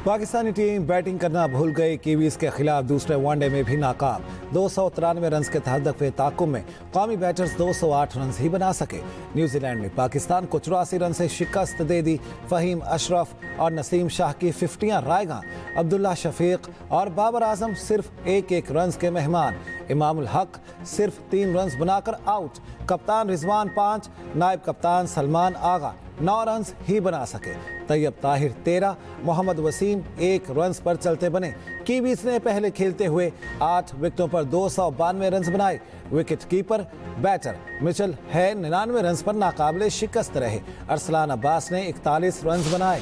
Pakistani team batting करना भूल गई। कीवीज के खिलाफ दूसरे वनडे में भी नाकाम। 293 रन के हदफ ताकुब में कौमी बैटर्स 208 रन ही बना सके। न्यूजीलैंड ने पाकिस्तान को 84 रन से शिकस्त दे दी। फहीम अशरफ और नसीम शाह की 50 रायगा। अब्दुल्ला शफीक और बाबर आजम सिर्फ एक रन के मेहमान। इमामुल हक सिर्फ 3 रन बनाकर आउट। कप्तान रिजवान 5, नायब कप्तान सलमान आगा 9 रन ही बना सके। तैयब ताहिर 13, मोहम्मद वसीम 1 रन पर चलते बने। कीवीज ने पहले खेलते हुए 8 विकेटों पर 292 रन बनाए। विकेट कीपर बैटर मिचेल है 99 रन पर नाकाबिले शिकस्त रहे। अरसलान अब्बास ने 41 रन बनाए।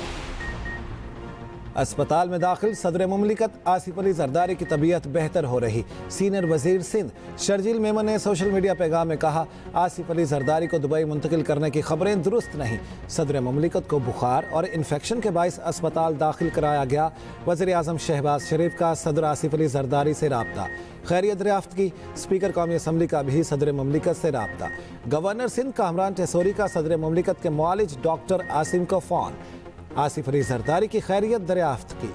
अस्पताल में दाखिल सदर मुमलिकत आसिफ अली जरदारी की तबीयत बेहतर हो रही। सीनियर वजीर सिंध शर्जील मेमन ने सोशल मीडिया पैगाम में कहा, आसिफ अली जरदारी को दुबई मुंतकिल करने की खबरें दुरुस्त नहीं। सदर मुमलिकत को बुखार और इन्फेक्शन के बायस अस्पताल दाखिल कराया गया। वज़ीर आज़म शहबाज शरीफ का सदर आसिफ अली जरदारी से राब्ता। खैरियत दरियाफ्त की। स्पीकर कौमी असम्बली का भी सदर मुमलिकत से राब्ता। गवर्नर सिंध कामरान टेसोरी का सदर मुमलिकत के मुआलिज डॉक्टर आसिम को फ़ोन। आसिफ अली जरदारी की खैरियत दरियाफ्त की।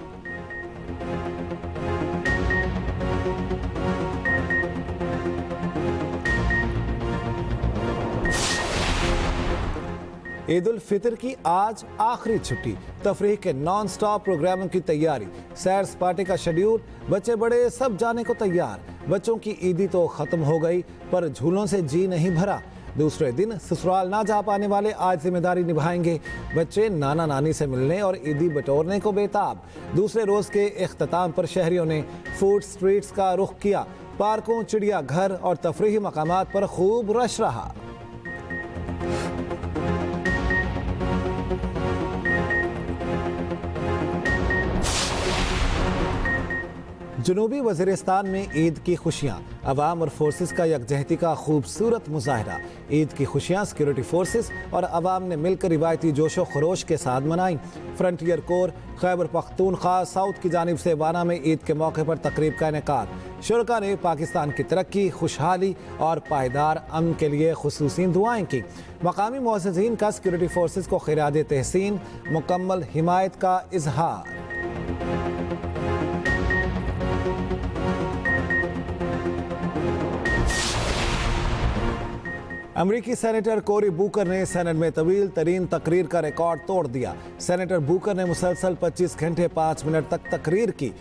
ईद उल फितर की आज आखिरी छुट्टी। तफरीह के नॉन स्टॉप प्रोग्रामों की तैयारी। सैर सपाटे का शेड्यूल। बच्चे बड़े सब जाने को तैयार। बच्चों की ईदी तो खत्म हो गई, पर झूलों से जी नहीं भरा। दूसरे दिन ससुराल ना जा पाने वाले आज जिम्मेदारी निभाएंगे। बच्चे नाना नानी से मिलने और ईदी बटोरने को बेताब। दूसरे रोज के इख्तिताम पर शहरियों ने फूड स्ट्रीट्स का रुख किया। पार्कों, चिड़ियाघर और तफरीही मकामात पर खूब रश रहा। जनूबी वज़ीरिस्तान में ईद की खुशियाँ। अवाम और फोर्सेस का यकजहती का खूबसूरत मुजाहरा। ईद की खुशियाँ सिक्योरिटी फोर्सेस और अवाम ने मिलकर रिवायती जोशो खरोश के साथ मनाई। Frontier core Khyber Pakhtunkhwa south की जानिब से वाना में ईद के मौके पर तकरीब का इनेकाद। शुरका ने पाकिस्तान की तरक्की, खुशहाली और पायदार अमन के लिए खुसूसी दुआएं की। मकामी मुअज़्ज़िज़ीन का सिक्योरिटी फोर्सेस को खिराज तहसीन, मुकम्मल हिमायत का इजहार। अमरीकी सेनेटर कोरी बूकर ने सेनेट में तवील तरीन तकरीर का रिकॉर्ड तोड़ दिया। सेनेटर बूकर ने मुसलसल 25 घंटे 5 मिनट तक तकरीर की।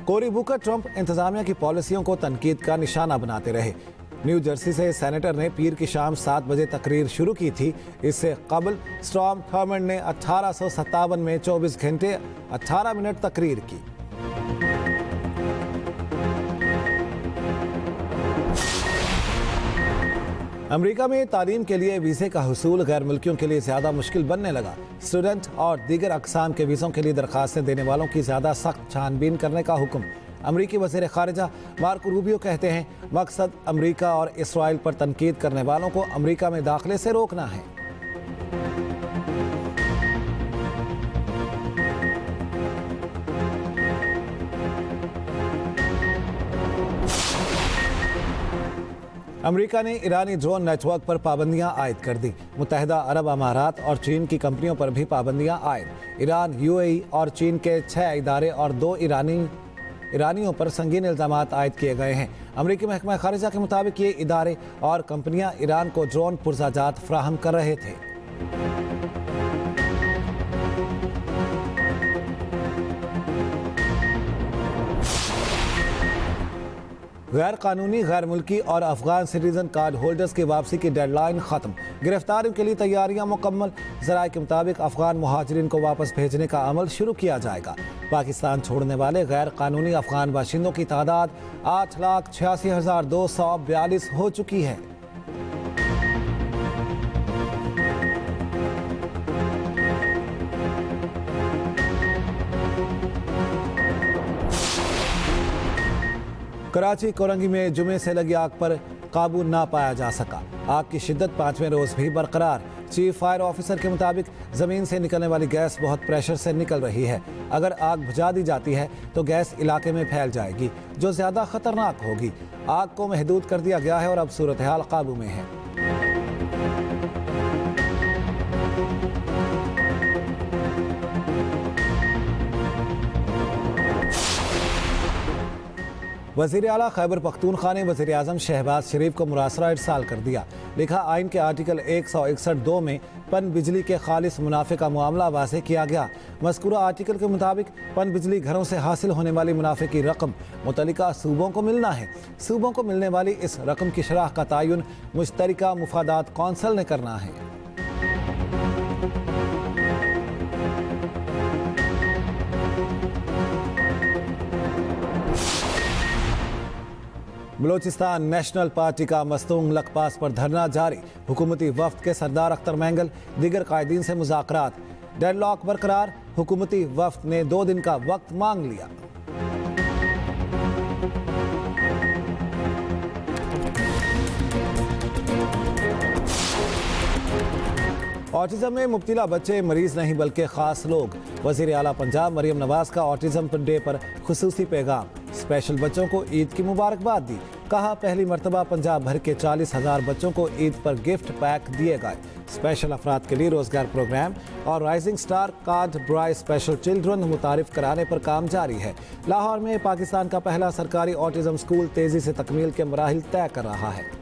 कोरी बूकर ट्रंप इंतजामिया की पॉलिसियों को तनकीद का निशाना बनाते रहे। न्यू जर्सी से सेनेटर ने पीर की शाम 7 बजे तकरीर शुरू की थी। इससे कबल स्टॉर्म थर्मंड ने 1857 में 24 घंटे 18 मिनट तकरीर की। अमेरिका में तालीम के लिए वीज़े का हुसूल गैर मुल्कियों के लिए ज़्यादा मुश्किल बनने लगा। स्टूडेंट और दीगर अक़साम के वीज़ों के लिए दरख्वास्तें देने वालों की ज़्यादा सख्त छानबीन करने का हुक्म। अमरीकी वज़ीर ख़ारिजा मार्को रूबियो कहते हैं, मकसद अमरीका और इसराइल पर तनकीद करने वालों को अमरीका में दाखिले से रोकना है। अमेरिका ने ईरानी ड्रोन नेटवर्क पर पाबंदियां आयद कर दी। मुत्तहिदा अरब अमारात और चीन की कंपनियों पर भी पाबंदियां आयद। ईरान, यूएई और चीन के 6 इदारे और 2 ईरानियों पर संगीन इल्ज़ामात आयद किए गए हैं। अमरीकी महकमा खारिजा के मुताबिक ये इदारे और कंपनियां ईरान को ड्रोन पुर्जाजात फ्राहम कर रहे थे। गैर कानूनी, गैर मुल्की और अफगान सिटीजन कार्ड होल्डर्स की वापसी की डेडलाइन खत्म। गिरफ्तारियों के लिए तैयारियां मुकम्मल। ज़राए के मुताबिक अफगान मुहाजिरीन को वापस भेजने का अमल शुरू किया जाएगा। पाकिस्तान छोड़ने वाले गैर कानूनी अफगान बाशिंदों की तादाद 8,86,242 हो चुकी है। कराची कोरंगी में जुमे से लगी आग पर काबू ना पाया जा सका। आग की शिद्दत 5वें रोज भी बरकरार। चीफ फायर ऑफिसर के मुताबिक जमीन से निकलने वाली गैस बहुत प्रेशर से निकल रही है। अगर आग बुझा दी जाती है तो गैस इलाके में फैल जाएगी, जो ज़्यादा खतरनाक होगी। आग को महदूद कर दिया गया है और अब सूरत हाल काबू में है। वज़ीर आला खैबर पख्तूनख्वा ने वज़ीर आज़म शहबाज शरीफ को मुरासला इरसाल कर दिया। लिखा, आइन के आर्टिकल 161(2) में पन बिजली के खालिस मुनाफे का मामला वाज़ेह किया गया। मज़कूरा आर्टिकल के मुताबिक पन बिजली घरों से हासिल होने वाली मुनाफे की रकम मुतल्लिका सूबों को मिलना है। सूबों को मिलने वाली इस रकम की शरह का तयन मुश्तरका मुफादात कौंसल ने करना है। बलोचिस्तान नेशनल पार्टी का मस्तूंग लखपास पर धरना जारी। हुकूमती वफ्द के सरदार अख्तर मैंगल दीगर कायदीन से मुज़ाकरात। डेडलॉक बरकरार। हुकूमती वफ्द ने 2 दिन का वक्त मांग लिया। ऑटिज्म में मुब्तला बच्चे मरीज नहीं बल्कि खास लोग। वज़ीर आला पंजाब मरियम नवाज का ऑटिज्म डे पर खुसूसी पैगाम। स्पेशल बच्चों को ईद की मुबारकबाद दी। कहा, पहली मरतबा पंजाब भर के 40,000 बच्चों को ईद पर गिफ्ट पैक दिए गए। स्पेशल अफराद के लिए रोजगार प्रोग्राम और राइजिंग स्टार कार्ड ब्राई स्पेशल चिल्ड्रन मुतारिफ कराने पर काम जारी है। लाहौर में पाकिस्तान का पहला सरकारी ऑटिज्म स्कूल तेजी से तकमील के मराहिल तय कर रहा है।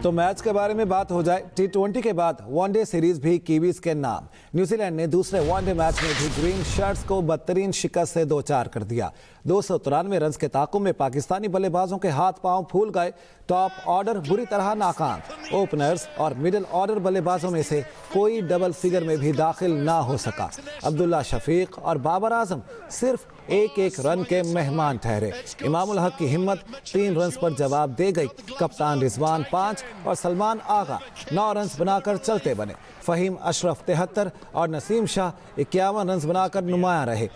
तो मैच के बारे में बात हो जाए। T20 के बाद वनडे सीरीज भी कीवीज के नाम। न्यूजीलैंड ने दूसरे वनडे मैच में भी ग्रीन शर्ट्स को बदतरीन शिकस्त से 2-4 कर दिया। 293 रन के ताकुम में पाकिस्तानी बल्लेबाजों के हाथ पांव फूल गए। टॉप ऑर्डर बुरी तरह नाकाम। ओपनर्स और मिडिल ऑर्डर बल्लेबाजों में से कोई डबल फिगर में भी दाखिल ना हो सका। अब्दुल्ला शफीक और बाबर आजम सिर्फ 1-1 रन के मेहमान ठहरे। इमामुल हक की हिम्मत 3 रन पर जवाब दे गई। कप्तान रिजवान 5 और सलमान आगा 9 रन बनाकर चलते बने। फहीम अशरफ 73 और नसीम शाह 51 रन बनाकर नुमाया रहे।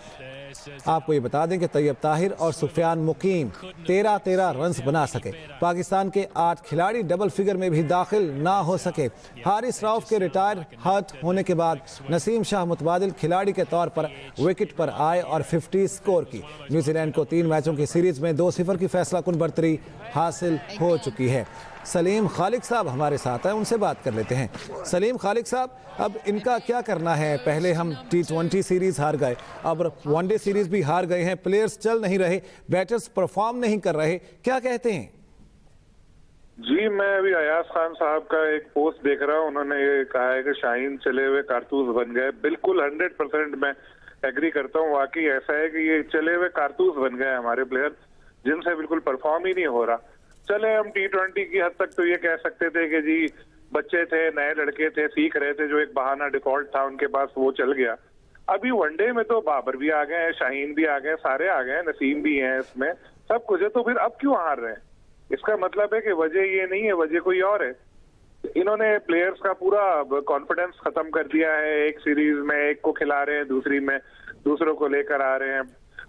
आपको ये बता दें कि तैयब ताहिर और सुफियान मुकीम 13-13 रन बना सके। पाकिस्तान के 8 खिलाड़ी डबल फिगर में भी दाखिल ना हो सके। हारिस रऊफ के रिटायर हर्ट होने के बाद नसीम शाह मुतबादिल खिलाड़ी के तौर पर विकेट पर आए और 50 स्कोर की। न्यूजीलैंड को 3 मैचों की सीरीज में 2-0 की फैसला कुन बढ़तरी हासिल हो चुकी है। सलीम खालिक साहब हमारे साथ हैं, उनसे बात कर लेते हैं। सलीम खालिक साहब, अब इनका क्या करना है? पहले हम T20 सीरीज हार गए, अब वनडे सीरीज भी हार गए हैं। प्लेयर्स चल नहीं रहे, बैटर्स परफॉर्म नहीं कर रहे, क्या कहते हैं? जी, मैं अभी अयाज खान साहब का एक पोस्ट देख रहा हूँ। उन्होंने ये कहा है कि शाहीन चले हुए कारतूस बन गए। बिल्कुल 100% मैं एग्री करता हूँ। वाकई ऐसा है कि ये चले हुए कारतूस बन गए हमारे प्लेयर, जिनसे बिल्कुल परफॉर्म ही नहीं हो रहा। चले हम T20 की हद तक तो ये कह सकते थे कि जी बच्चे थे, नए लड़के थे, सीख रहे थे, जो एक बहाना डिफॉल्ट था उनके पास वो चल गया। अभी वनडे में तो बाबर भी आ गए हैं, शाहीन भी आ गए, सारे आ गए, नसीम भी हैं, इसमें सब कुछ है। तो फिर अब क्यों हार रहे हैं? इसका मतलब है कि वजह ये नहीं है, वजह कोई और है। इन्होंने प्लेयर्स का पूरा कॉन्फिडेंस खत्म कर दिया है। एक सीरीज में एक को खिला रहे हैं, दूसरी में दूसरों को लेकर आ रहे हैं,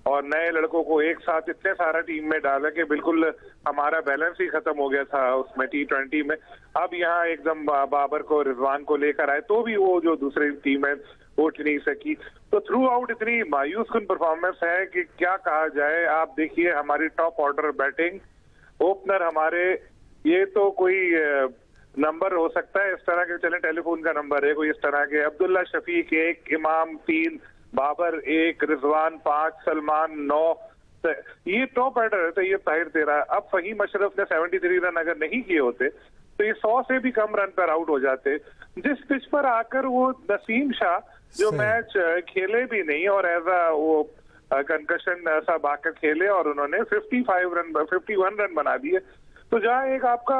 और नए लड़कों को एक साथ इतने सारा टीम में डाला कि बिल्कुल हमारा बैलेंस ही खत्म हो गया था उसमें T20 में। अब यहाँ एकदम बाबर को, रिजवान को लेकर आए तो भी वो जो दूसरी टीम है उठ नहीं सकी। तो थ्रू आउट इतनी मायूस कुन परफॉर्मेंस है कि क्या कहा जाए। आप देखिए हमारी टॉप ऑर्डर बैटिंग, ओपनर हमारे, ये तो कोई नंबर हो सकता है इस तरह के, चले टेलीफोन का नंबर है कोई इस तरह के। अब्दुल्ला शफीक 1, इमाम 3, बाबर 1, रिजवान 5, सलमान 9, ये टॉप ऑर्डर है। तो ये ताहिर 13। अब फहीम अशरफ ने 73 रन अगर नहीं किए होते तो ये 100 से भी कम रन पर आउट हो जाते। जिस पिच पर आकर वो नसीम शाह जो मैच खेले भी नहीं और एज अ वो कंकशन ऐसा बाकर खेले और उन्होंने 51 रन बना दिए। तो जहाँ एक आपका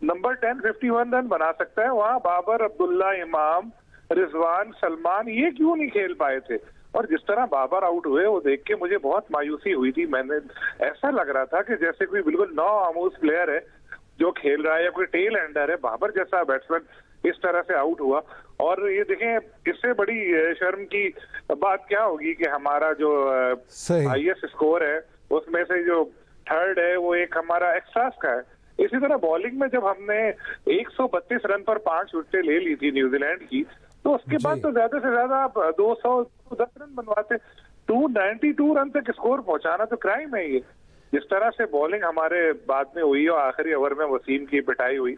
नंबर 10 51 रन बना सकता है, वहाँ बाबर, अब्दुल्ला, इमाम, रिजवान, सलमान ये क्यों नहीं खेल पाए थे? और जिस तरह बाबर आउट हुए वो देख के मुझे बहुत मायूसी हुई थी। मैंने ऐसा लग रहा था कि जैसे कोई बिल्कुल नौ आमूज प्लेयर है जो खेल रहा है या कोई टेल एंडर है। बाबर जैसा बैट्समैन इस तरह से आउट हुआ। और ये देखें, इससे बड़ी शर्म की बात क्या होगी कि हमारा जो हाईएस्ट स्कोर है उसमें से जो थर्ड है वो एक हमारा एक्स्ट्रास का है। इसी तरह बॉलिंग में जब हमने 132 रन पर 5 विकेटें ले ली थी न्यूजीलैंड की, तो उसके बाद तो ज्यादा से ज्यादा आप 210 रन बनवाते। 292 रन तक स्कोर पहुंचाना तो क्राइम है ये। जिस तरह से बॉलिंग हमारे बाद में हुई और आखिरी ओवर में वसीम की पिटाई हुई,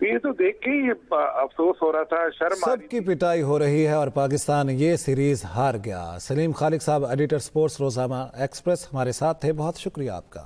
तो ये तो देख के ही अफसोस हो रहा था, शर्म आ रही सबकी पिटाई हो रही है और पाकिस्तान ये सीरीज हार गया। सलीम खालिक साहब, एडिटर स्पोर्ट्स रोजाना एक्सप्रेस, हमारे साथ थे। बहुत शुक्रिया आपका।